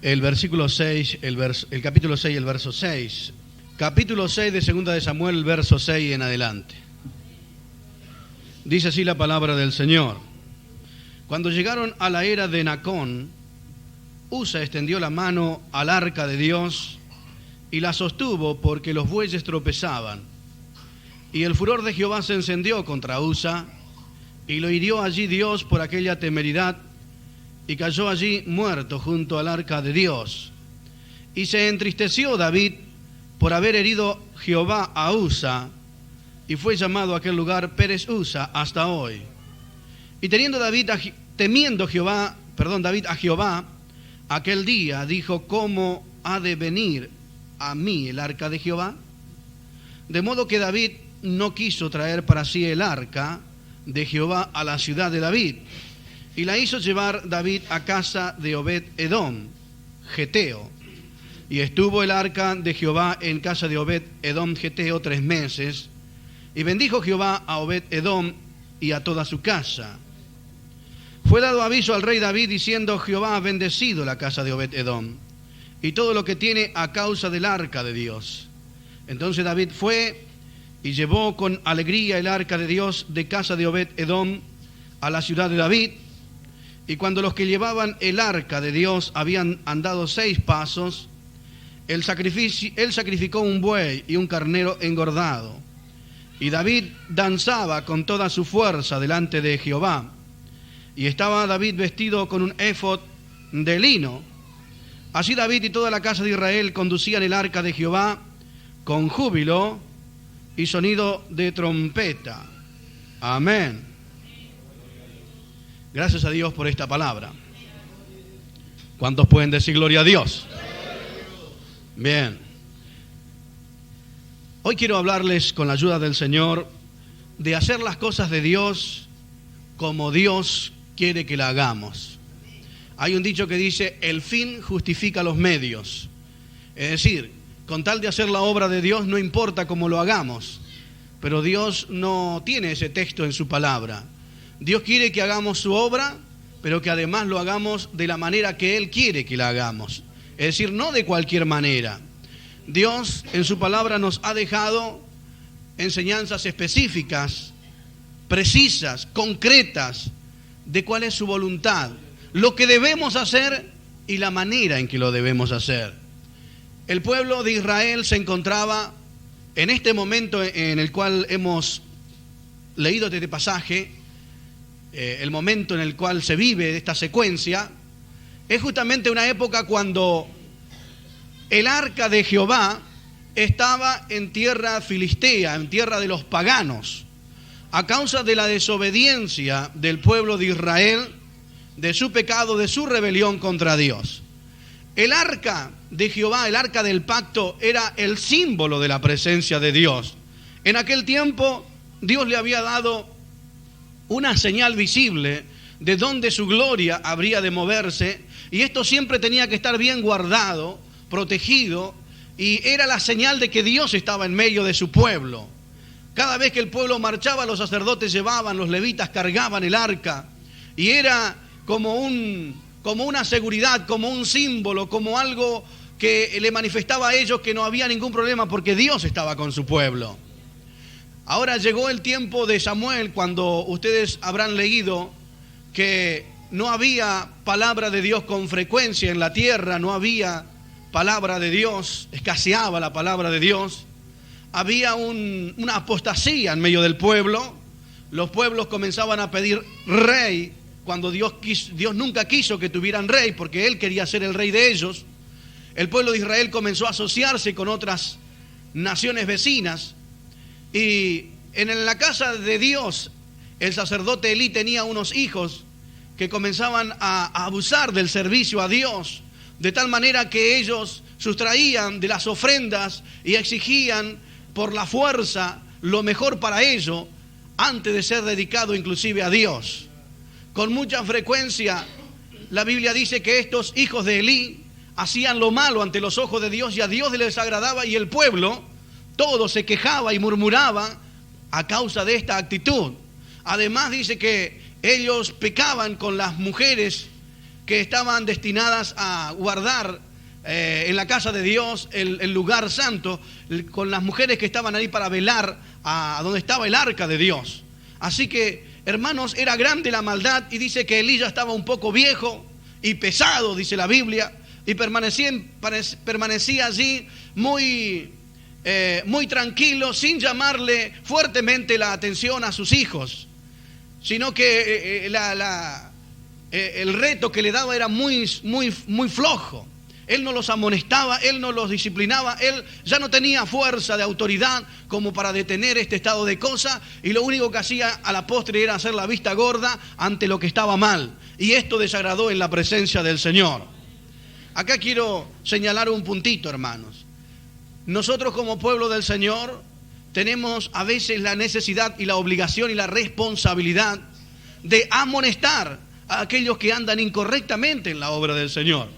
el versículo 6, el capítulo 6, el verso 6. Capítulo 6 de Segunda de Samuel, el verso 6 en adelante. Dice así la palabra del Señor. Cuando llegaron a la era de Nacón, Usa extendió la mano al arca de Dios y la sostuvo porque los bueyes tropezaban. Y el furor de Jehová se encendió contra Usa, y lo hirió allí Dios por aquella temeridad, y cayó allí muerto junto al arca de Dios. Y se entristeció David por haber herido Jehová a Usa, y fue llamado aquel lugar Pérez Usa hasta hoy. Y temiendo David a Jehová, aquel día dijo: ¿cómo ha de venir a mí el arca de Jehová? De modo que David no quiso traer para sí el arca de Jehová a la ciudad de David, y la hizo llevar David a casa de Obed-edom, geteo. Y estuvo el arca de Jehová en casa de Obed-edom, geteo, 3 meses, y bendijo Jehová a Obed-edom y a toda su casa. Fue dado aviso al rey David diciendo: Jehová ha bendecido la casa de Obed-edom y todo lo que tiene a causa del arca de Dios. Entonces David fue y llevó con alegría el arca de Dios de casa de Obed-edom a la ciudad de David. Y cuando los que llevaban el arca de Dios habían andado 6 pasos, él sacrificó un buey y un carnero engordado. Y David danzaba con toda su fuerza delante de Jehová. Y estaba David vestido con un éfod de lino. Así David y toda la casa de Israel conducían el arca de Jehová con júbilo y sonido de trompeta. Amén. Gracias a Dios por esta palabra. ¿Cuántos pueden decir gloria a Dios? Bien. Hoy quiero hablarles, con la ayuda del Señor, de hacer las cosas de Dios como Dios quiere que la hagamos. Hay un dicho que dice: el fin justifica los medios. Es decir, con tal de hacer la obra de Dios, no importa cómo lo hagamos. Pero Dios no tiene ese texto en su palabra. Dios quiere que hagamos su obra, pero que además lo hagamos de la manera que Él quiere que la hagamos. Es decir, no de cualquier manera. Dios en su palabra nos ha dejado enseñanzas específicas, precisas, concretas, de cuál es su voluntad, lo que debemos hacer y la manera en que lo debemos hacer. El pueblo de Israel se encontraba en este momento en el cual hemos leído este pasaje, el momento en el cual se vive esta secuencia, es justamente una época cuando el arca de Jehová estaba en tierra filistea, en tierra de los paganos, a causa de la desobediencia del pueblo de Israel, de su pecado, de su rebelión contra Dios. El arca de Jehová, el arca del pacto, era el símbolo de la presencia de Dios. En aquel tiempo Dios le había dado una señal visible de dónde su gloria habría de moverse, y esto siempre tenía que estar bien guardado, protegido, y era la señal de que Dios estaba en medio de su pueblo. Cada vez que el pueblo marchaba, los sacerdotes llevaban, los levitas cargaban el arca, y era como una seguridad, como un símbolo, como algo que le manifestaba a ellos que no había ningún problema porque Dios estaba con su pueblo. Ahora llegó el tiempo de Samuel, cuando ustedes habrán leído que no había palabra de Dios con frecuencia en la tierra, no había palabra de Dios, escaseaba la palabra de Dios. Había una apostasía en medio del pueblo. Los pueblos comenzaban a pedir rey cuando Dios nunca quiso que tuvieran rey, porque Él quería ser el rey de ellos. El pueblo de Israel comenzó a asociarse con otras naciones vecinas, y en la casa de Dios el sacerdote Elí tenía unos hijos que comenzaban a abusar del servicio a Dios, de tal manera que ellos sustraían de las ofrendas y exigían por la fuerza lo mejor para ellos, antes de ser dedicado inclusive a Dios. Con mucha frecuencia la Biblia dice que estos hijos de Elí hacían lo malo ante los ojos de Dios, y a Dios les desagradaba, y el pueblo todo se quejaba y murmuraba a causa de esta actitud. Además dice que ellos pecaban con las mujeres que estaban destinadas a guardar en la casa de Dios el lugar santo, con las mujeres que estaban ahí para velar a donde estaba el arca de Dios. Así que, hermanos, era grande la maldad, y dice que Elí ya estaba un poco viejo y pesado, dice la Biblia, y permanecía allí muy tranquilo, sin llamarle fuertemente la atención a sus hijos, sino que el reto que le daba era muy flojo. Él no los amonestaba, él no los disciplinaba, él ya no tenía fuerza de autoridad como para detener este estado de cosas, y lo único que hacía a la postre era hacer la vista gorda ante lo que estaba mal, y esto desagradó en la presencia del Señor. Acá quiero señalar un puntito, hermanos. Nosotros como pueblo del Señor tenemos a veces la necesidad y la obligación y la responsabilidad de amonestar a aquellos que andan incorrectamente en la obra del Señor,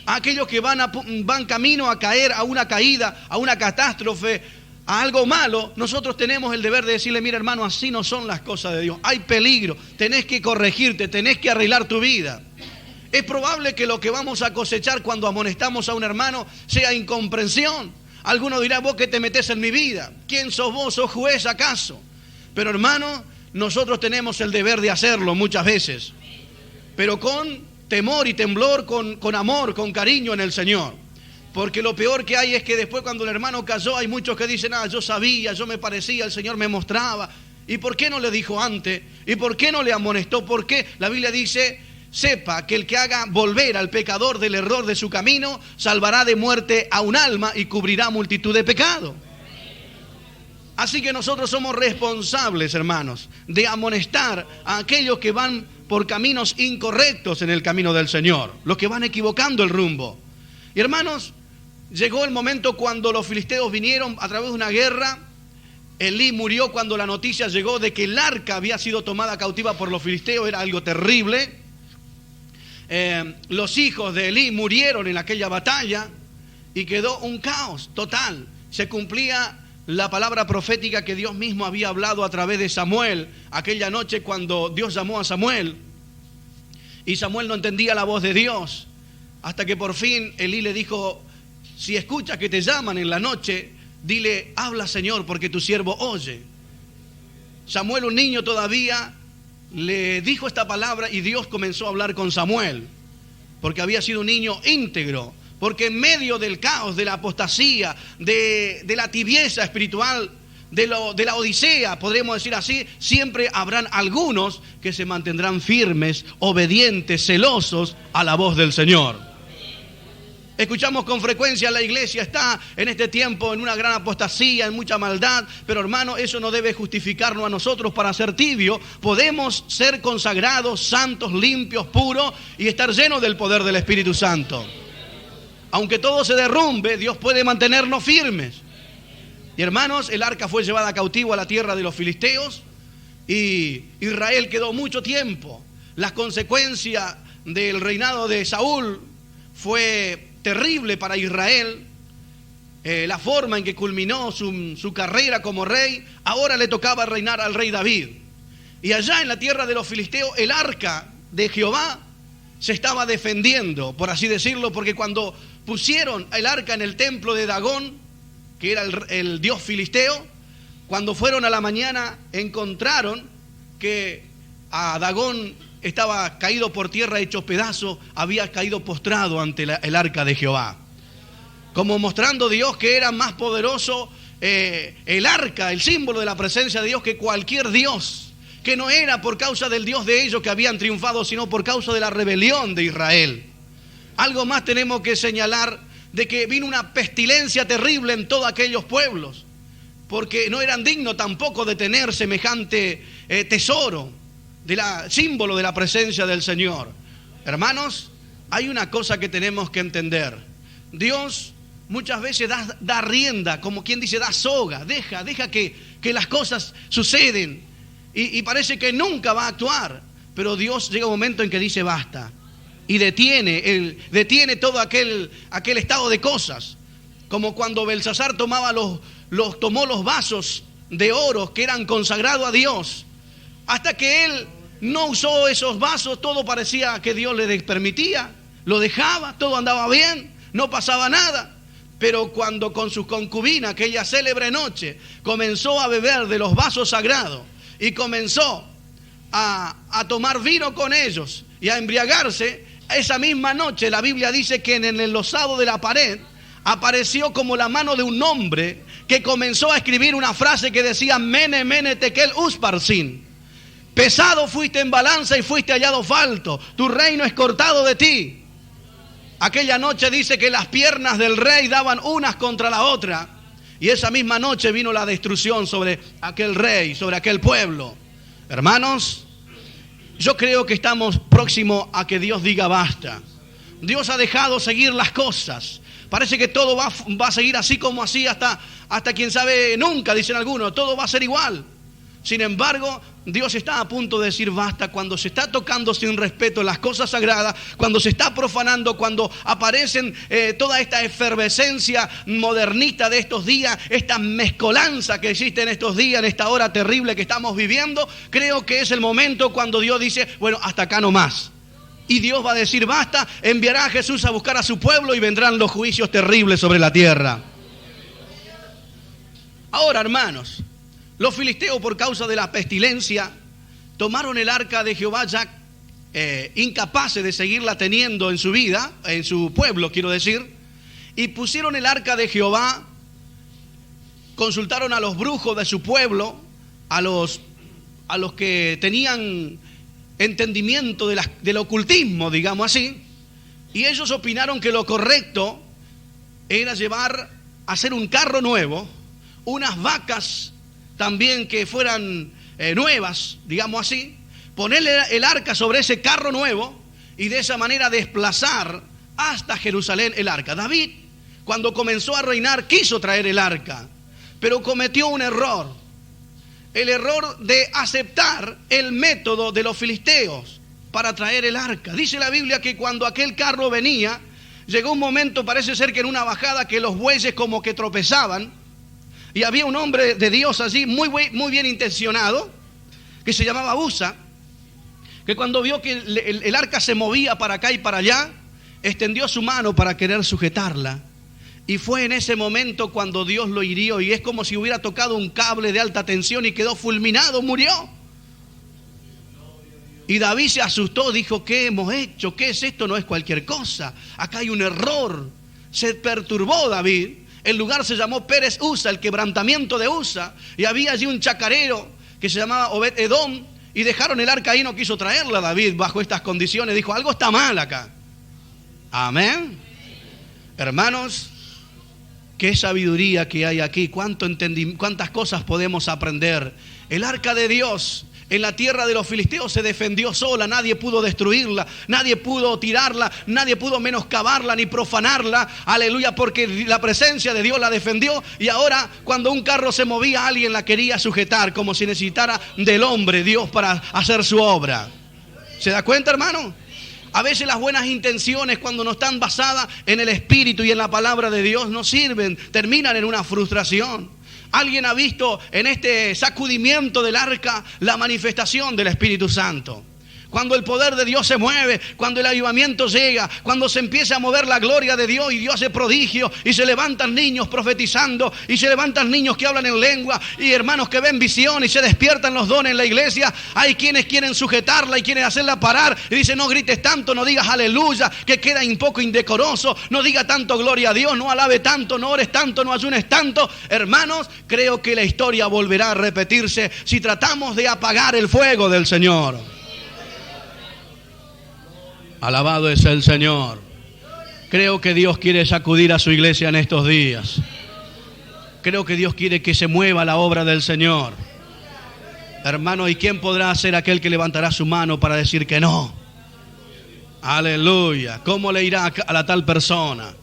a aquellos que van camino a caer, a una caída, a una catástrofe, a algo malo. Nosotros tenemos el deber de decirle: mira, hermano, así no son las cosas de Dios, hay peligro, tenés que corregirte, tenés que arreglar tu vida. Es probable que lo que vamos a cosechar cuando amonestamos a un hermano sea incomprensión. Alguno dirá: vos que te metés en mi vida, ¿quién sos vos? ¿Sos juez acaso? Pero, hermano, nosotros tenemos el deber de hacerlo muchas veces, pero con temor y temblor, con amor, con cariño en el Señor. Porque lo peor que hay es que después, cuando el hermano cayó, hay muchos que dicen: yo sabía, yo me parecía, el Señor me mostraba. ¿Y por qué no le dijo antes? ¿Y por qué no le amonestó? ¿Por qué? La Biblia dice: sepa que el que haga volver al pecador del error de su camino, salvará de muerte a un alma y cubrirá multitud de pecados. Así que nosotros somos responsables, hermanos, de amonestar a aquellos que van por caminos incorrectos en el camino del Señor, los que van equivocando el rumbo. Y, hermanos, llegó el momento cuando los filisteos vinieron a través de una guerra. Elí murió cuando la noticia llegó de que el arca había sido tomada cautiva por los filisteos. Era algo terrible. Los hijos de Elí murieron en aquella batalla y quedó un caos total. Se cumplía la palabra profética que Dios mismo había hablado a través de Samuel aquella noche, cuando Dios llamó a Samuel, y Samuel no entendía la voz de Dios, hasta que por fin Elí le dijo: si escuchas que te llaman en la noche, dile: habla, Señor, porque tu siervo oye. Samuel, un niño todavía, le dijo esta palabra, y Dios comenzó a hablar con Samuel, porque había sido un niño íntegro. Porque en medio del caos, de la apostasía, de la tibieza espiritual, de la odisea, podríamos decir así, siempre habrán algunos que se mantendrán firmes, obedientes, celosos a la voz del Señor. Escuchamos con frecuencia: la iglesia está en este tiempo en una gran apostasía, en mucha maldad. Pero, hermano, eso no debe justificarnos a nosotros para ser tibios. Podemos ser consagrados, santos, limpios, puros, y estar llenos del poder del Espíritu Santo. Aunque todo se derrumbe, Dios puede mantenernos firmes. Y, hermanos, el arca fue llevada cautivo a la tierra de los filisteos, y Israel quedó mucho tiempo. Las consecuencias del reinado de Saúl fue terrible para Israel. La forma en que culminó su carrera como rey. Ahora le tocaba reinar al rey David. Y allá en la tierra de los filisteos, el arca de Jehová se estaba defendiendo, por así decirlo, porque cuando pusieron el arca en el templo de Dagón, que era el dios filisteo, cuando fueron a la mañana encontraron que a Dagón estaba caído por tierra, hecho pedazos, había caído postrado ante el arca de Jehová, como mostrando Dios que era más poderoso el arca, el símbolo de la presencia de Dios, que cualquier dios, que no era por causa del Dios de ellos que habían triunfado, sino por causa de la rebelión de Israel. Algo más tenemos que señalar, de que vino una pestilencia terrible en todos aquellos pueblos, porque no eran dignos tampoco de tener semejante tesoro, símbolo de la presencia del Señor. Hermanos, hay una cosa que tenemos que entender. Dios muchas veces da rienda, como quien dice, da soga, deja que las cosas suceden, y parece que nunca va a actuar, pero Dios llega un momento en que dice basta, y detiene todo aquel estado de cosas, como cuando Belsasar tomó los vasos de oro que eran consagrados a Dios. Hasta que él no usó esos vasos, todo parecía que Dios le permitía. lo dejaba, todo andaba bien, no pasaba nada. Pero cuando con su concubina, aquella célebre noche, comenzó a beber de los vasos sagrados y comenzó a tomar vino con ellos y a embriagarse, esa misma noche la Biblia dice que en el enlosado de la pared apareció como la mano de un hombre que comenzó a escribir una frase que decía: Mene, mene, tekel, usparsin. Pesado fuiste en balanza y fuiste hallado falto. Tu reino es cortado de ti. Aquella noche dice que las piernas del rey daban unas contra la otra. Y esa misma noche vino la destrucción sobre aquel rey, sobre aquel pueblo. Hermanos, yo creo que estamos próximos a que Dios diga basta. Dios ha dejado seguir las cosas. Parece que todo va a seguir así como así hasta quién sabe nunca, dicen algunos. Todo va a ser igual. Sin embargo, Dios está a punto de decir basta cuando se está tocando sin respeto las cosas sagradas, cuando se está profanando, cuando aparecen toda esta efervescencia modernista de estos días, esta mezcolanza que existe en estos días, en esta hora terrible que estamos viviendo. Creo que es el momento cuando Dios dice: bueno, hasta acá no más. Y Dios va a decir basta, enviará a Jesús a buscar a su pueblo y vendrán los juicios terribles sobre la tierra. Ahora, hermanos, los filisteos, por causa de la pestilencia, tomaron el arca de Jehová ya incapaces de seguirla teniendo en su vida, en su pueblo quiero decir, y pusieron el arca de Jehová, consultaron a los brujos de su pueblo, a los que tenían entendimiento del ocultismo, digamos así, y ellos opinaron que lo correcto era hacer un carro nuevo, unas vacas también que fueran nuevas, digamos así, ponerle el arca sobre ese carro nuevo y de esa manera desplazar hasta Jerusalén el arca. David, cuando comenzó a reinar, quiso traer el arca, pero cometió un error. El error de aceptar el método de los filisteos para traer el arca. Dice la Biblia que cuando aquel carro venía, llegó un momento, parece ser que en una bajada, que los bueyes como que tropezaban. Y había un hombre de Dios allí muy bien intencionado, que se llamaba Usa, que cuando vio que el arca se movía para acá y para allá, extendió su mano para querer sujetarla. Y fue en ese momento cuando Dios lo hirió, y es como si hubiera tocado un cable de alta tensión y quedó fulminado, murió. Y David se asustó, dijo: ¿qué hemos hecho? ¿Qué es esto? No es cualquier cosa, acá hay un error. Se perturbó David. El lugar se llamó Pérez Usa, el quebrantamiento de Usa, y había allí un chacarero que se llamaba Obed Edom, y dejaron el arca ahí. No quiso traerla David bajo estas condiciones, dijo: algo está mal acá. Amén. Hermanos, qué sabiduría que hay aquí, cuántas cosas podemos aprender. El arca de Dios en la tierra de los filisteos se defendió sola, nadie pudo destruirla, nadie pudo tirarla, nadie pudo menoscabarla ni profanarla, aleluya, porque la presencia de Dios la defendió. Y ahora cuando un carro se movía, alguien la quería sujetar, como si necesitara del hombre Dios para hacer su obra. ¿Se da cuenta, hermano? A veces las buenas intenciones, cuando no están basadas en el Espíritu y en la palabra de Dios, no sirven, terminan en una frustración. Alguien ha visto en este sacudimiento del arca la manifestación del Espíritu Santo. Cuando el poder de Dios se mueve, cuando el avivamiento llega, cuando se empieza a mover la gloria de Dios y Dios hace prodigio, y se levantan niños profetizando, y se levantan niños que hablan en lengua, y hermanos que ven visión, y se despiertan los dones en la iglesia. Hay quienes quieren sujetarla y quieren hacerla parar, y dicen: no grites tanto, no digas aleluya, que queda un poco indecoroso, no diga tanto gloria a Dios, no alabe tanto, no ores tanto, no ayunes tanto. Hermanos, creo que la historia volverá a repetirse si tratamos de apagar el fuego del Señor. Alabado es el Señor. Creo que Dios quiere sacudir a su iglesia en estos días. Creo que Dios quiere que se mueva la obra del Señor. Hermano, ¿y quién podrá ser aquel que levantará su mano para decir que no? Aleluya. ¿Cómo le irá a la tal persona?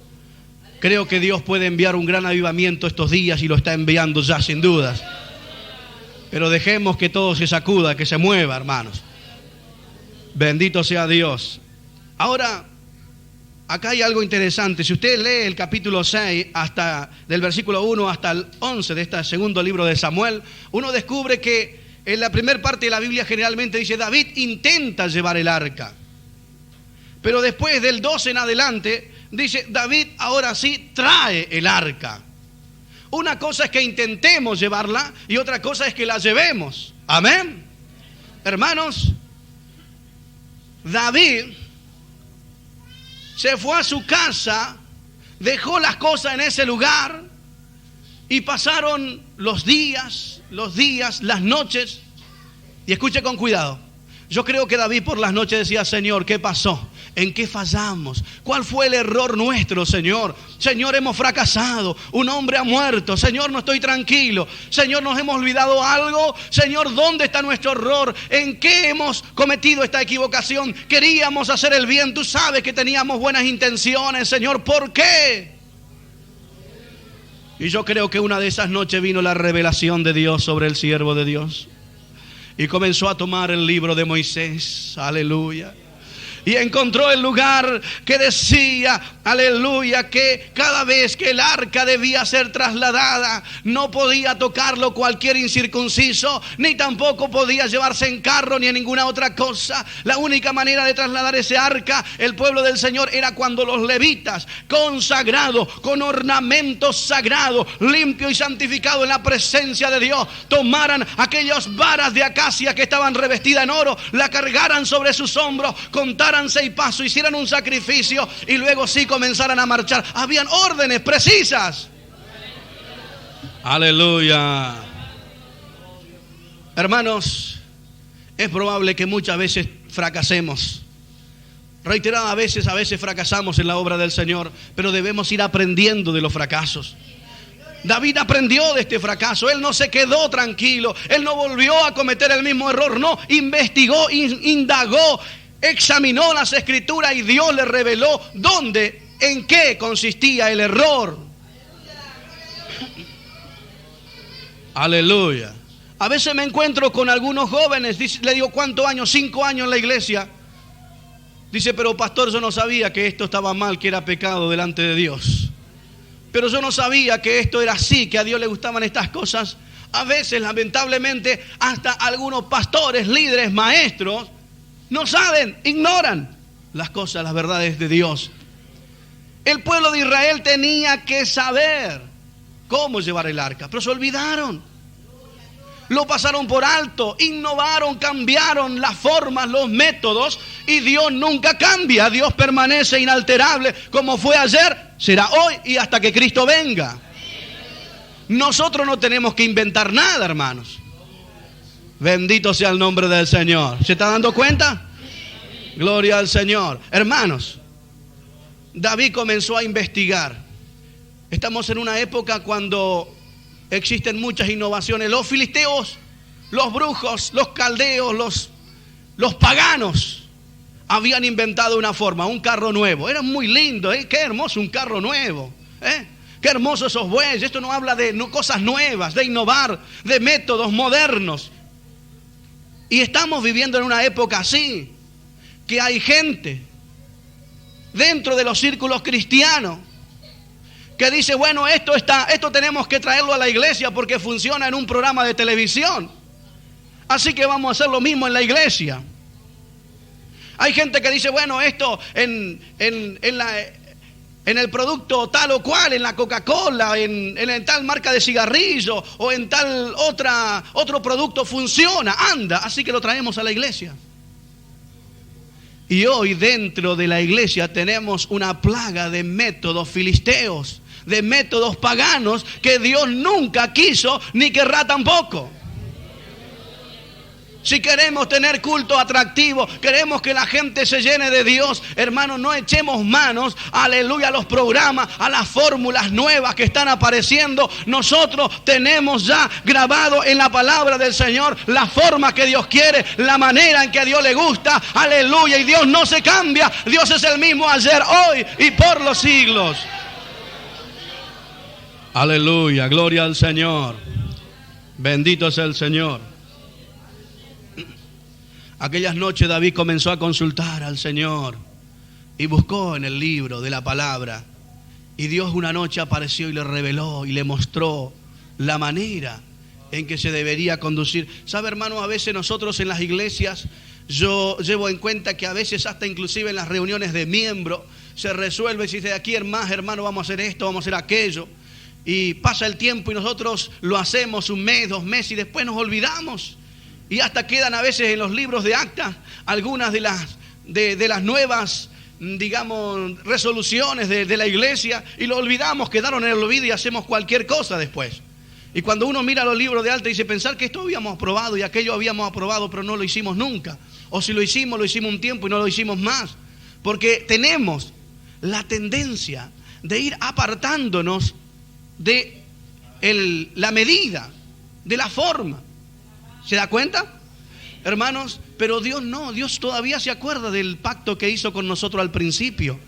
Creo que Dios puede enviar un gran avivamiento estos días, y lo está enviando ya sin dudas. Pero dejemos que todo se sacuda, que se mueva, hermanos. Bendito sea Dios. Ahora, acá hay algo interesante. Si usted lee el capítulo 6, del versículo 1 hasta el 11 de este segundo libro de Samuel, uno descubre que en la primera parte de la Biblia generalmente dice: David intenta llevar el arca. Pero después del 12 en adelante, dice, David ahora sí trae el arca. Una cosa es que intentemos llevarla y otra cosa es que la llevemos. Amén. Hermanos, David se fue a su casa, dejó las cosas en ese lugar y pasaron los días, las noches. Y escuche con cuidado. Yo creo que David por las noches decía, Señor, ¿qué pasó? ¿En qué fallamos? ¿Cuál fue el error nuestro, Señor? Señor, hemos fracasado. Un hombre ha muerto. Señor, no estoy tranquilo. Señor, nos hemos olvidado algo. Señor, ¿dónde está nuestro error? ¿En qué hemos cometido esta equivocación? Queríamos hacer el bien. Tú sabes que teníamos buenas intenciones, Señor. ¿Por qué? Y yo creo que una de esas noches vino la revelación de Dios sobre el siervo de Dios. Y comenzó a tomar el libro de Moisés. Aleluya. Y encontró el lugar que decía, aleluya, que cada vez que el arca debía ser trasladada, no podía tocarlo cualquier incircunciso, ni tampoco podía llevarse en carro ni en ninguna otra cosa. La única manera de trasladar ese arca, el pueblo del Señor, era cuando los levitas, consagrados, con ornamentos sagrados, limpio y santificado en la presencia de Dios, tomaran aquellas varas de acacia que estaban revestidas en oro, la cargaran sobre sus hombros, contaran 6 pasos, hicieran un sacrificio y luego sí comenzaran a marchar. Habían órdenes precisas. Aleluya. Hermanos, es probable que muchas veces fracasemos. Reiteradas veces, a veces fracasamos en la obra del Señor, pero debemos ir aprendiendo de los fracasos. David aprendió de este fracaso. Él no se quedó tranquilo. Él no volvió a cometer el mismo error. No, investigó, indagó, examinó las escrituras y Dios le reveló dónde, en qué consistía el error. Aleluya. A veces me encuentro con algunos jóvenes, le digo, ¿cuántos años? 5 años en la iglesia. Dice, pero pastor, yo no sabía que esto estaba mal, que era pecado delante de Dios. Pero yo no sabía que esto era así, que a Dios le gustaban estas cosas. A veces, lamentablemente, hasta algunos pastores, líderes, maestros, no saben, ignoran las cosas, las verdades de Dios. El pueblo de Israel tenía que saber cómo llevar el arca, pero se olvidaron. Lo pasaron por alto, innovaron, cambiaron las formas, los métodos, y Dios nunca cambia. Dios permanece inalterable, como fue ayer, será hoy y hasta que Cristo venga. Nosotros no tenemos que inventar nada, hermanos. Bendito sea el nombre del Señor. ¿Se está dando cuenta? Gloria al Señor. Hermanos, David comenzó a investigar. Estamos en una época cuando existen muchas innovaciones. Los filisteos, los brujos, los caldeos, los paganos habían inventado una forma, un carro nuevo. Era muy lindo, qué hermoso un carro nuevo, qué hermosos esos bueyes. Esto no habla de cosas nuevas, de innovar, de métodos modernos. Y estamos viviendo en una época así, que hay gente dentro de los círculos cristianos que dice, bueno, esto tenemos que traerlo a la iglesia porque funciona en un programa de televisión. Así que vamos a hacer lo mismo en la iglesia. Hay gente que dice, bueno, esto en el producto tal o cual, en la Coca-Cola, en tal marca de cigarrillo o en tal otro producto funciona, anda, así que lo traemos a la iglesia. Y hoy dentro de la iglesia tenemos una plaga de métodos filisteos, de métodos paganos que Dios nunca quiso ni querrá tampoco. Si queremos tener culto atractivo, queremos que la gente se llene de Dios, hermanos, no echemos manos, aleluya, a los programas, a las fórmulas nuevas que están apareciendo. Nosotros tenemos ya grabado en la palabra del Señor la forma que Dios quiere, la manera en que a Dios le gusta, aleluya, y Dios no se cambia. Dios es el mismo ayer, hoy y por los siglos. Aleluya, gloria al Señor. Bendito es el Señor. Aquellas noches David comenzó a consultar al Señor y buscó en el libro de la palabra. Y Dios una noche apareció y le reveló y le mostró la manera en que se debería conducir. ¿Sabe, hermano? A veces nosotros en las iglesias Yo llevo en cuenta que a veces hasta inclusive en las reuniones de miembros se resuelve, si de aquí en más, hermano, vamos a hacer esto, vamos a hacer aquello. Y pasa el tiempo y nosotros lo hacemos 1 mes, 2 meses y después nos olvidamos. Y hasta quedan a veces en los libros de actas algunas de las nuevas, digamos, resoluciones de la iglesia, y lo olvidamos, quedaron en el olvido y hacemos cualquier cosa después. Y cuando uno mira los libros de actas dice, pensar que esto habíamos aprobado y aquello habíamos aprobado, pero no lo hicimos nunca. O si lo hicimos un tiempo y no lo hicimos más. Porque tenemos la tendencia de ir apartándonos de la medida, de la forma. ¿Se da cuenta? Hermanos, pero Dios no, Dios todavía se acuerda del pacto que hizo con nosotros al principio.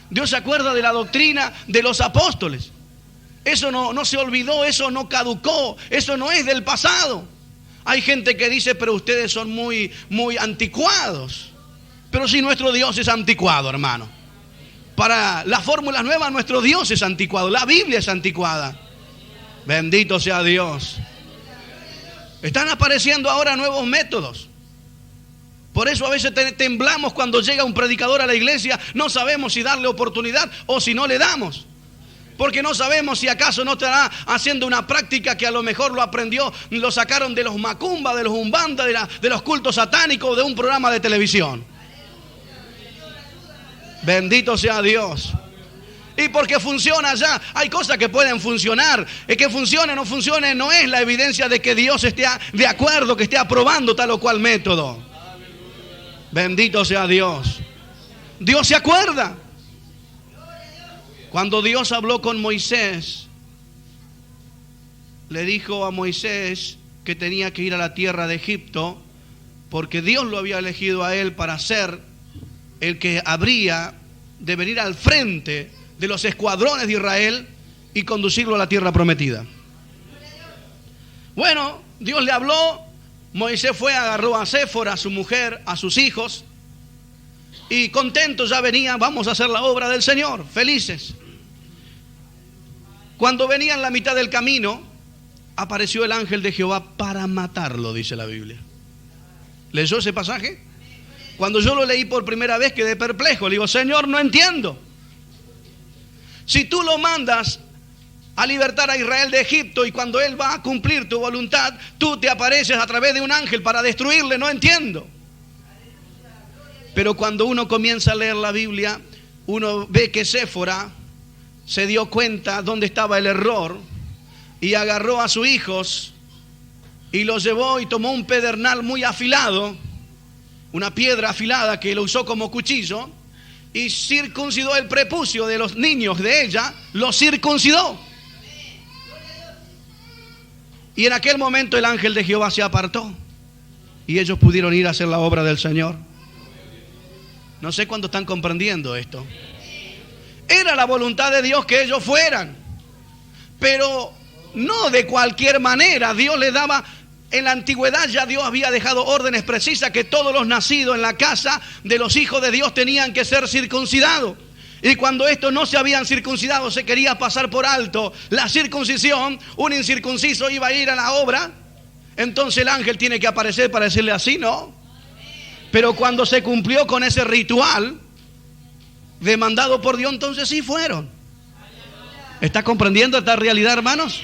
Dios se acuerda de la doctrina de los apóstoles. Eso no se olvidó, eso no caducó, eso no es del pasado. Hay gente que dice, pero ustedes son muy anticuados. Pero si nuestro Dios es anticuado, hermano. Para las fórmulas nuevas, nuestro Dios es anticuado, la Biblia es anticuada. Bendito sea Dios. Están apareciendo ahora nuevos métodos. Por eso a veces temblamos cuando llega un predicador a la iglesia. No sabemos si darle oportunidad o si no le damos. Porque no sabemos si acaso no estará haciendo una práctica que a lo mejor lo aprendió, lo sacaron de los macumba, de los umbanda, de los cultos satánicos, de un programa de televisión. Bendito sea Dios. Y porque funciona ya. Hay cosas que pueden funcionar. Es que funcione o no funcione no es la evidencia de que Dios esté de acuerdo, que esté aprobando tal o cual método. Bendito sea Dios. Dios se acuerda. Cuando Dios habló con Moisés, le dijo a Moisés que tenía que ir a la tierra de Egipto, porque Dios lo había elegido a él para ser el que habría de venir al frente de los escuadrones de Israel y conducirlo a la tierra prometida. Bueno, Dios le habló, Moisés fue, agarró a Séfora, a su mujer, a sus hijos, y contentos ya venían, vamos a hacer la obra del Señor, felices. Cuando venía en la mitad del camino, apareció el ángel de Jehová para matarlo, dice la Biblia. ¿Leyó ese pasaje? Cuando yo lo leí por primera vez quedé perplejo. Le digo, Señor, no entiendo. Si tú lo mandas a libertar a Israel de Egipto y cuando Él va a cumplir tu voluntad, tú te apareces a través de un ángel para destruirle, no entiendo. Pero cuando uno comienza a leer la Biblia, uno ve que Séfora se dio cuenta dónde estaba el error y agarró a sus hijos y los llevó y tomó un pedernal muy afilado, una piedra afilada que lo usó como cuchillo, y circuncidó el prepucio de los niños de ella, los circuncidó. Y en aquel momento el ángel de Jehová se apartó y ellos pudieron ir a hacer la obra del Señor. No sé cuánto están comprendiendo esto. Era la voluntad de Dios que ellos fueran, pero no de cualquier manera. Dios les daba, en la antigüedad ya Dios había dejado órdenes precisas que todos los nacidos en la casa de los hijos de Dios tenían que ser circuncidados. Y cuando estos no se habían circuncidado, se quería pasar por alto la circuncisión, un incircunciso iba a ir a la obra, entonces el ángel tiene que aparecer para decirle así, ¿no? Pero cuando se cumplió con ese ritual demandado por Dios, entonces sí fueron. ¿Está comprendiendo esta realidad, hermanos?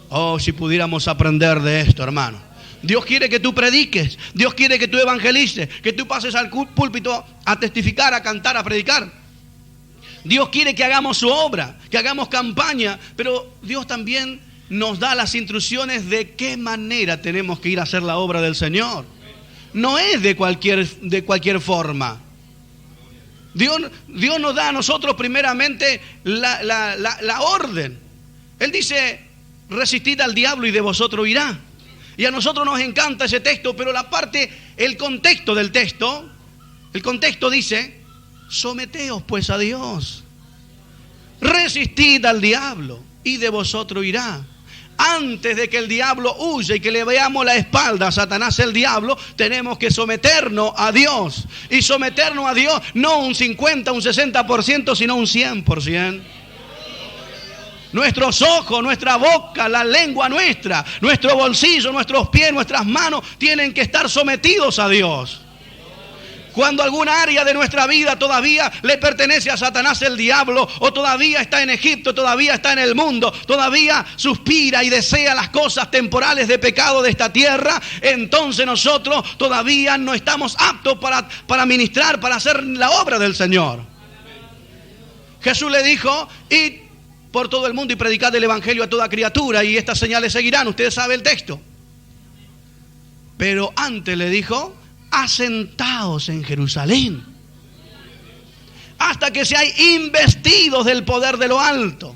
Oh, si pudiéramos aprender de esto, hermano. Dios quiere que tú prediques, Dios quiere que tú evangelices, que tú pases al púlpito a testificar, a cantar, a predicar. Dios quiere que hagamos su obra, que hagamos campaña, pero Dios también nos da las instrucciones de qué manera tenemos que ir a hacer la obra del Señor. No es de cualquier forma. Dios nos da a nosotros primeramente la orden. Él dice, resistid al diablo y de vosotros irá. Y a nosotros nos encanta ese texto, pero el contexto del texto, el contexto dice, someteos pues a Dios. Resistid al diablo y de vosotros irá. Antes de que el diablo huya y que le veamos la espalda a Satanás el diablo, tenemos que someternos a Dios. Y someternos a Dios no un 50, un 60%, sino un 100%. Nuestros ojos, nuestra boca, la lengua nuestra, nuestro bolsillo, nuestros pies, nuestras manos tienen que estar sometidos a Dios. Cuando alguna área de nuestra vida todavía le pertenece a Satanás, el diablo, o todavía está en Egipto, todavía está en el mundo, todavía suspira y desea las cosas temporales de pecado de esta tierra, entonces nosotros todavía no estamos aptos para ministrar, para hacer la obra del Señor. Jesús le dijo: id por todo el mundo y predicad el evangelio a toda criatura, y estas señales seguirán. Ustedes saben el texto. Pero antes le dijo: asentaos en Jerusalén hasta que seáis investidos del poder de lo alto,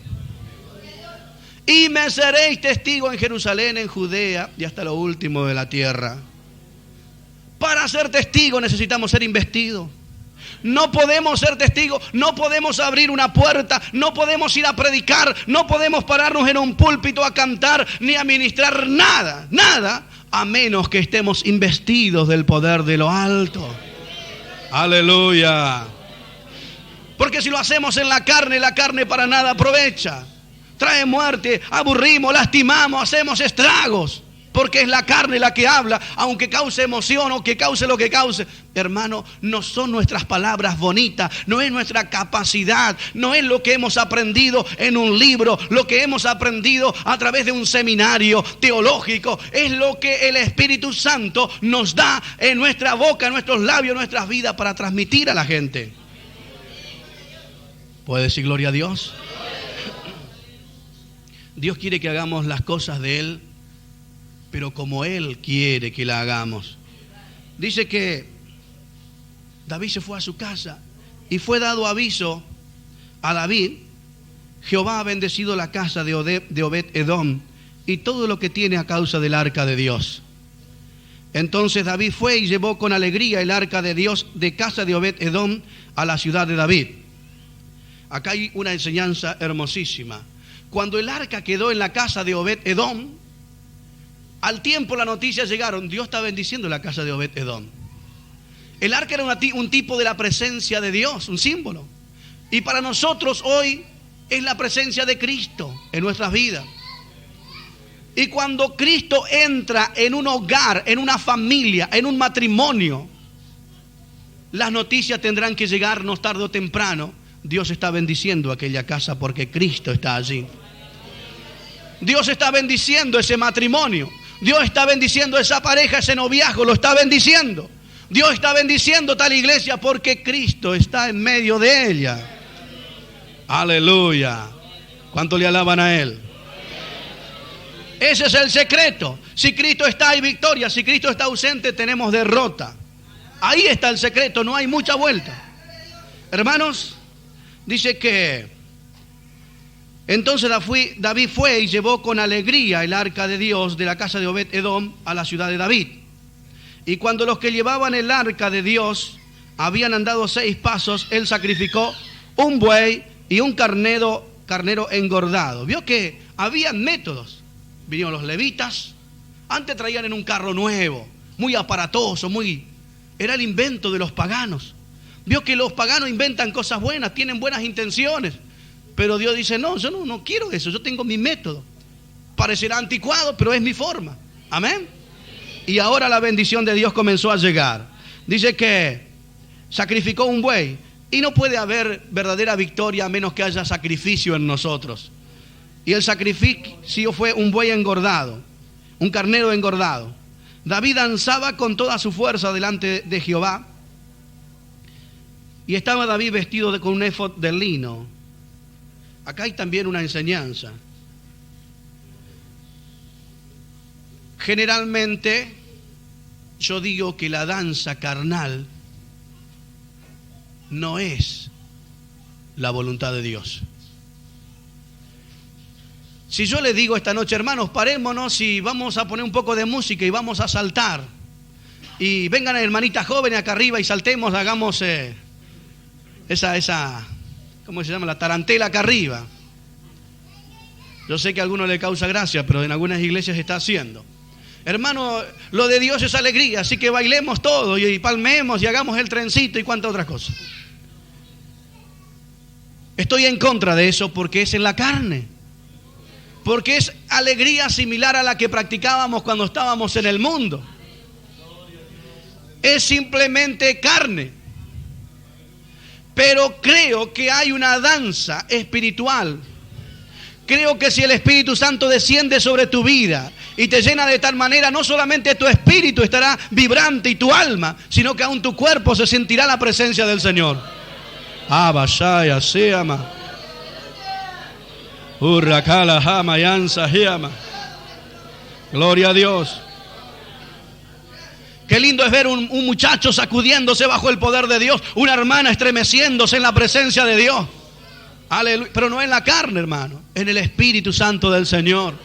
y me seréis testigo en Jerusalén, en Judea y hasta lo último de la tierra. Para ser testigo necesitamos ser investidos. No podemos ser testigos, no podemos abrir una puerta, no podemos ir a predicar, no podemos pararnos en un púlpito a cantar ni a ministrar nada, nada, a menos que estemos investidos del poder de lo alto. Aleluya. Porque si lo hacemos en la carne para nada aprovecha. Trae muerte, aburrimos, lastimamos, hacemos estragos. Porque es la carne la que habla, aunque cause emoción o que cause lo que cause. Hermano, no son nuestras palabras bonitas, no es nuestra capacidad, no es lo que hemos aprendido en un libro, lo que hemos aprendido a través de un seminario teológico. Es lo que el Espíritu Santo nos da en nuestra boca, en nuestros labios, en nuestras vidas, para transmitir a la gente. ¿Puede decir gloria a Dios? Dios quiere que hagamos las cosas de Él, pero como Él quiere que la hagamos. Dice que David se fue a su casa y fue dado aviso a David: Jehová ha bendecido la casa de Obed-Edom y todo lo que tiene a causa del arca de Dios. Entonces David fue y llevó con alegría el arca de Dios de casa de Obed-Edom a la ciudad de David. Acá hay una enseñanza hermosísima. Cuando el arca quedó en la casa de Obed-Edom, al tiempo las noticias llegaron: Dios está bendiciendo la casa de Obed-Edom. El arca era un tipo de la presencia de Dios, un símbolo. Y para nosotros hoy es la presencia de Cristo en nuestras vidas. Y cuando Cristo entra en un hogar, en una familia, en un matrimonio, las noticias tendrán que llegarnos tarde o temprano. Dios está bendiciendo aquella casa porque Cristo está allí. Dios está bendiciendo ese matrimonio. Dios está bendiciendo esa pareja, ese noviazgo, lo está bendiciendo. Dios está bendiciendo tal iglesia porque Cristo está en medio de ella. Aleluya. ¿Cuánto le alaban a Él? Ese es el secreto. Si Cristo está, hay victoria. Si Cristo está ausente, tenemos derrota. Ahí está el secreto, no hay mucha vuelta. Hermanos, dice que entonces David fue y llevó con alegría el arca de Dios de la casa de Obed-Edom a la ciudad de David. Y cuando los que llevaban el arca de Dios habían andado 6 pasos, él sacrificó un buey y un carnero engordado. Vio que habían métodos. Vinieron los levitas. Antes traían en un carro nuevo, muy aparatoso, era el invento de los paganos. Vio que los paganos inventan cosas buenas, tienen buenas intenciones. Pero Dios dice: no, yo no quiero eso, yo tengo mi método. Parecerá anticuado, pero es mi forma. Amén. Y ahora la bendición de Dios comenzó a llegar. Dice que sacrificó un buey. Y no puede haber verdadera victoria a menos que haya sacrificio en nosotros. Y el sacrificio fue un buey engordado, un carnero engordado. David danzaba con toda su fuerza delante de Jehová. Y estaba David vestido con un éfod de lino. Acá hay también una enseñanza. Generalmente yo digo que la danza carnal no es la voluntad de Dios. Si yo les digo esta noche: hermanos, parémonos y vamos a poner un poco de música y vamos a saltar, y vengan hermanitas jóvenes acá arriba y saltemos, hagamos esa ¿cómo se llama? La tarantela acá arriba. Yo sé que a algunos le causa gracia, pero en algunas iglesias se está haciendo. Hermano, lo de Dios es alegría, así que bailemos todo y palmemos y hagamos el trencito y cuantas otras cosas. Estoy en contra de eso porque es en la carne. porque es alegría similar a la que practicábamos cuando estábamos en el mundo. Es simplemente carne. Pero creo que hay una danza espiritual. Creo que si el Espíritu Santo desciende sobre tu vida y te llena de tal manera, no solamente tu espíritu estará vibrante y tu alma, sino que aún tu cuerpo se sentirá la presencia del Señor. Abashaya seama. Urrakala hama yansa hiama. Gloria a Dios. Qué lindo es ver un muchacho sacudiéndose bajo el poder de Dios, una hermana estremeciéndose en la presencia de Dios. Aleluya. Pero no en la carne, hermano, en el Espíritu Santo del Señor.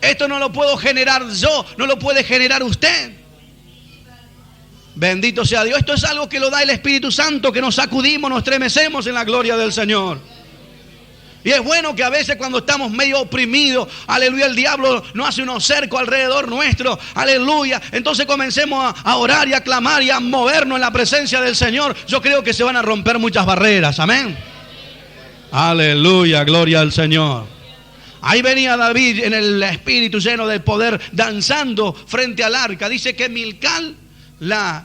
Esto no lo puedo generar yo, no lo puede generar usted. Bendito sea Dios. Esto es algo que lo da el Espíritu Santo, que nos sacudimos, nos estremecemos en la gloria del Señor. Y es bueno que a veces cuando estamos medio oprimidos, aleluya, el diablo nos hace unos cercos alrededor nuestro, aleluya. Entonces comencemos a orar y a clamar y a movernos en la presencia del Señor. Yo creo que se van a romper muchas barreras, amén. Aleluya, gloria al Señor. Ahí venía David en el espíritu lleno del poder, danzando frente al arca. Dice que Milcal, la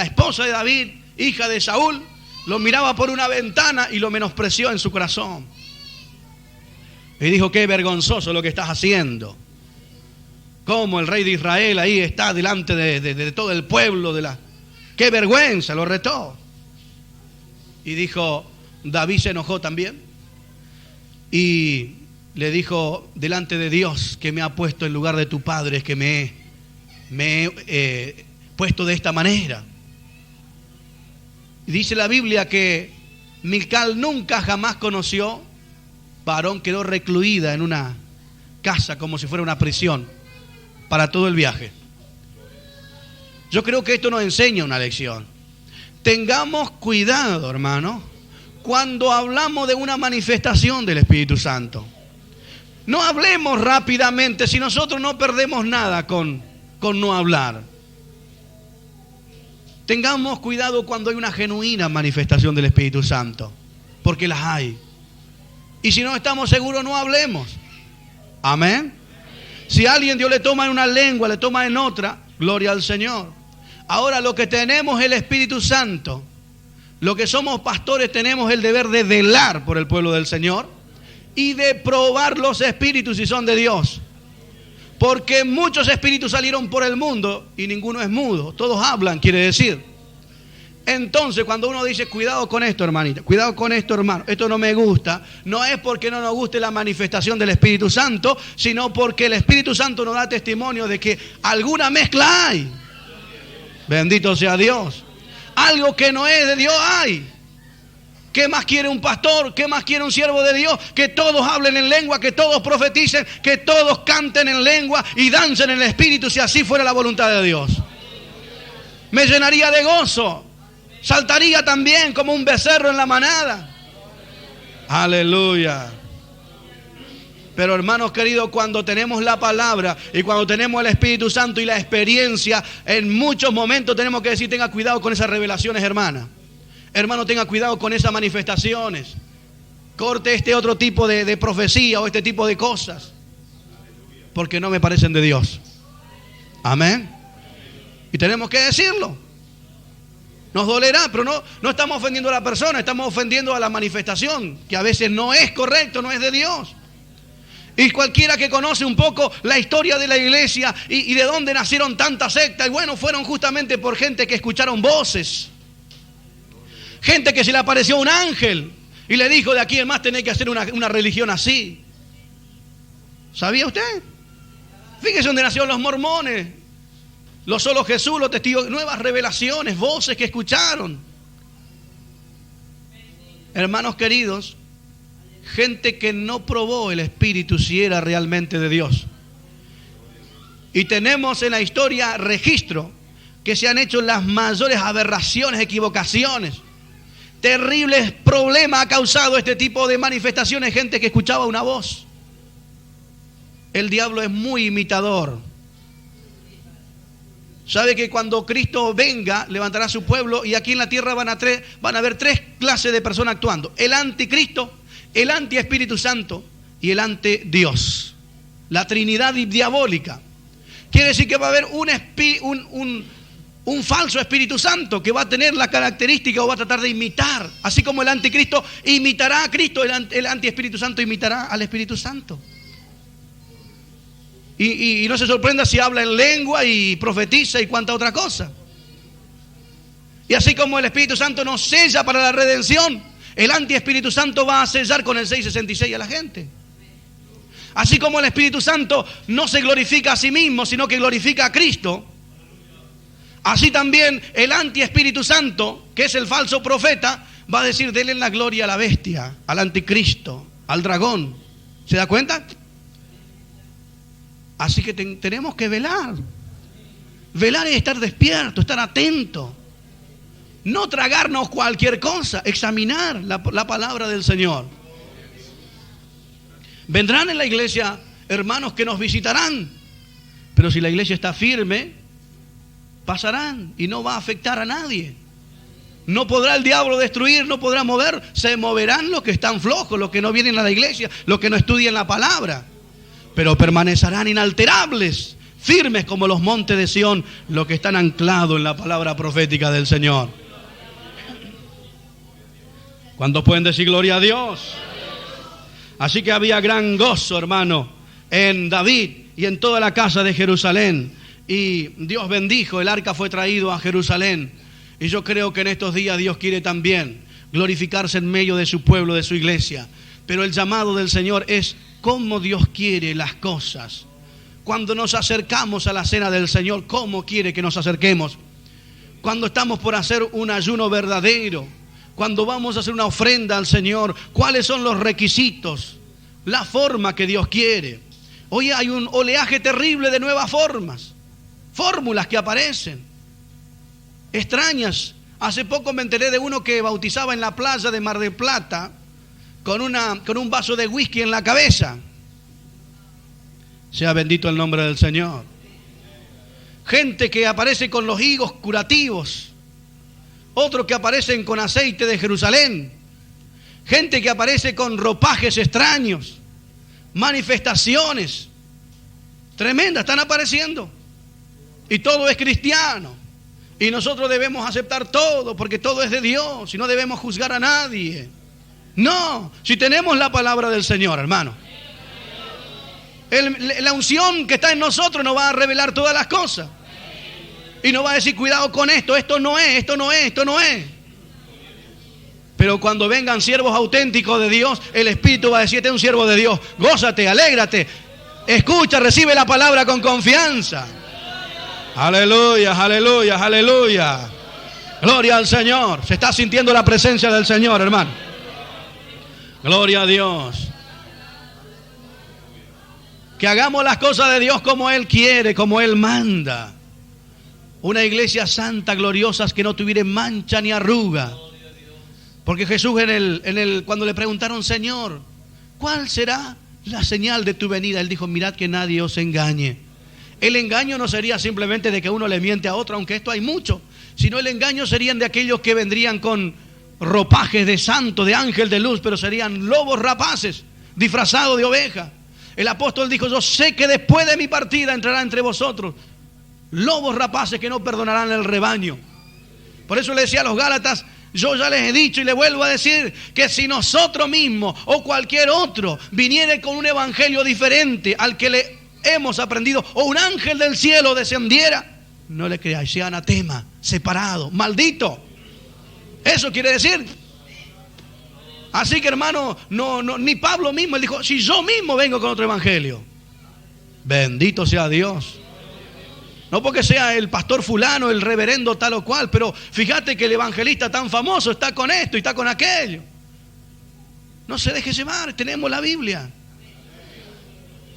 esposa de David, hija de Saúl, lo miraba por una ventana y lo menospreció en su corazón. Y dijo: qué vergonzoso lo que estás haciendo. Como el rey de Israel ahí está delante de todo el pueblo. Qué vergüenza, lo retó. Y dijo, David se enojó también. Y le dijo delante de Dios, que me ha puesto en lugar de tu padre, que me he puesto de esta manera. Y dice la Biblia que Milcal nunca jamás conoció varón, quedó recluida en una casa como si fuera una prisión para todo el viaje. Yo creo que esto nos enseña una lección. Tengamos cuidado, hermano, cuando hablamos de una manifestación del Espíritu Santo. No hablemos rápidamente, si nosotros no perdemos nada con no hablar. Tengamos cuidado cuando hay una genuina manifestación del Espíritu Santo, porque las hay. Y si no estamos seguros, no hablemos. Amén. Si a alguien Dios le toma en una lengua, le toma en otra, gloria al Señor. Ahora, lo que tenemos es el Espíritu Santo. Lo que somos pastores tenemos el deber de velar por el pueblo del Señor y de probar los espíritus si son de Dios. Porque muchos espíritus salieron por el mundo y ninguno es mudo. Todos hablan, quiere decir. Entonces, cuando uno dice, cuidado con esto, hermanita, cuidado con esto, hermano, esto no me gusta, no es porque no nos guste la manifestación del Espíritu Santo, sino porque el Espíritu Santo nos da testimonio de que alguna mezcla hay. Bendito sea Dios. Algo que no es de Dios hay. ¿Qué más quiere un pastor? ¿Qué más quiere un siervo de Dios? Que todos hablen en lengua, que todos profeticen, que todos canten en lengua y dancen en el Espíritu, si así fuera la voluntad de Dios. Me llenaría de gozo. Saltaría también como un becerro en la manada. Aleluya. Pero hermanos queridos, cuando tenemos la palabra y cuando tenemos el Espíritu Santo y la experiencia, en muchos momentos tenemos que decir, tenga cuidado con esas revelaciones, hermana. Hermano, tenga cuidado con esas manifestaciones. Corte este otro tipo de profecía o este tipo de cosas, porque no me parecen de Dios. Amén. Y tenemos que decirlo. Nos dolerá, pero no estamos ofendiendo a la persona, estamos ofendiendo a la manifestación, que a veces no es correcto, no es de Dios. Y cualquiera que conoce un poco la historia de la iglesia y de dónde nacieron tantas sectas, y bueno, fueron justamente por gente que escucharon voces. Gente que se le apareció un ángel y le dijo, de aquí en más tenés que hacer una religión así. ¿Sabía usted? Fíjese dónde nacieron los mormones, los solo Jesús, los testigos, nuevas revelaciones, voces que escucharon. Hermanos queridos, gente que no probó el Espíritu si era realmente de Dios. Y tenemos en la historia registro que se han hecho las mayores aberraciones, equivocaciones. Terribles problemas ha causado este tipo de manifestaciones, gente que escuchaba una voz. El diablo es muy imitador. Sabe que cuando Cristo venga, levantará a su pueblo y aquí en la tierra van a haber tres clases de personas actuando. El anticristo, el anti-Espíritu Santo y el anti-Dios. la Trinidad diabólica. Quiere decir que va a haber un falso Espíritu Santo que va a tener la característica o va a tratar de imitar. Así como el anticristo imitará a Cristo, el anti-Espíritu Santo imitará al Espíritu Santo. Y no se sorprenda si habla en lengua y profetiza y cuanta otra cosa. Y así como el Espíritu Santo nos sella para la redención, el anti-Espíritu Santo va a sellar con el 666 a la gente. Así como el Espíritu Santo no se glorifica a sí mismo, sino que glorifica a Cristo, así también el anti-Espíritu Santo, que es el falso profeta, va a decir: denle la gloria a la bestia, al anticristo, al dragón. ¿Se da cuenta? Así que tenemos que velar. Velar es estar despierto, estar atento. No tragarnos cualquier cosa, examinar la palabra del Señor. Vendrán en la iglesia hermanos que nos visitarán, pero si la iglesia está firme, pasarán y no va a afectar a nadie. No podrá el diablo destruir, no podrá mover. Se moverán los que están flojos, los que no vienen a la iglesia, los que no estudian la palabra, pero permanecerán inalterables, firmes como los montes de Sión, los que están anclados en la palabra profética del Señor. ¿Cuántos pueden decir gloria a Dios? Así que había gran gozo, hermano, en David y en toda la casa de Jerusalén. Y Dios bendijo, el arca fue traído a Jerusalén. Y yo creo que en estos días Dios quiere también glorificarse en medio de su pueblo, de su iglesia. Pero el llamado del Señor es cómo Dios quiere las cosas. Cuando nos acercamos a la cena del Señor, ¿cómo quiere que nos acerquemos? Cuando estamos por hacer un ayuno verdadero, cuando vamos a hacer una ofrenda al Señor, ¿cuáles son los requisitos? La forma que Dios quiere. Hoy hay un oleaje terrible de nuevas formas, fórmulas que aparecen, extrañas. Hace poco me enteré de uno que bautizaba en la playa de Mar del Plata con un vaso de whisky en la cabeza. Sea bendito el nombre del Señor. Gente que aparece con los higos curativos, otros que aparecen con aceite de Jerusalén, gente que aparece con ropajes extraños, manifestaciones tremendas están apareciendo, y todo es cristiano, y nosotros debemos aceptar todo porque todo es de Dios y no debemos juzgar a nadie. No, si tenemos la palabra del Señor, hermano, la unción que está en nosotros nos va a revelar todas las cosas. Y nos va a decir: cuidado con esto, esto no es, esto no es, esto no es. Pero cuando vengan siervos auténticos de Dios, el Espíritu va a decir: este es un siervo de Dios, gózate, alégrate, escucha, recibe la palabra con confianza. Aleluya, aleluya, aleluya. Gloria al Señor. Se está sintiendo la presencia del Señor, hermano. Gloria a Dios. Que hagamos las cosas de Dios como Él quiere, como Él manda. Una iglesia santa, gloriosa, que no tuviera mancha ni arruga. Porque Jesús cuando le preguntaron: Señor, ¿cuál será la señal de tu venida? Él dijo: mirad que nadie os engañe. El engaño no sería simplemente de que uno le miente a otro, aunque esto hay mucho, sino el engaño serían de aquellos que vendrían con ropajes de santo, de ángel de luz, pero serían lobos rapaces, disfrazados de oveja. El apóstol dijo: yo sé que después de mi partida entrará entre vosotros lobos rapaces que no perdonarán el rebaño. Por eso le decía a los Gálatas: yo ya les he dicho y les vuelvo a decir que si nosotros mismos o cualquier otro viniere con un evangelio diferente al que le hemos aprendido, o un ángel del cielo descendiera, no le creáis, sea anatema, separado, maldito. Eso quiere decir. Así que, hermano, ni Pablo mismo, él dijo: si yo mismo vengo con otro evangelio, bendito sea Dios. No porque sea el pastor fulano, el reverendo tal o cual, pero fíjate que el evangelista tan famoso está con esto y está con aquello. No se deje llevar, tenemos la Biblia.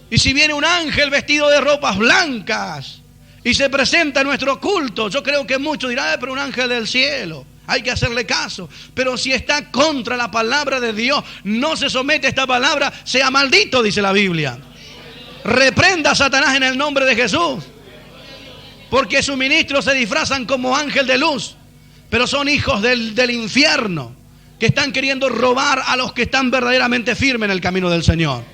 Y si viene un ángel vestido de ropas blancas y se presenta en nuestro culto, yo creo que muchos dirán: pero un ángel del cielo, hay que hacerle caso. Pero si está contra la palabra de Dios, no se somete a esta palabra, sea maldito, dice la Biblia. Reprenda a Satanás en el nombre de Jesús. Porque sus ministros se disfrazan como ángel de luz, pero son hijos del infierno, que están queriendo robar a los que están verdaderamente firmes en el camino del Señor.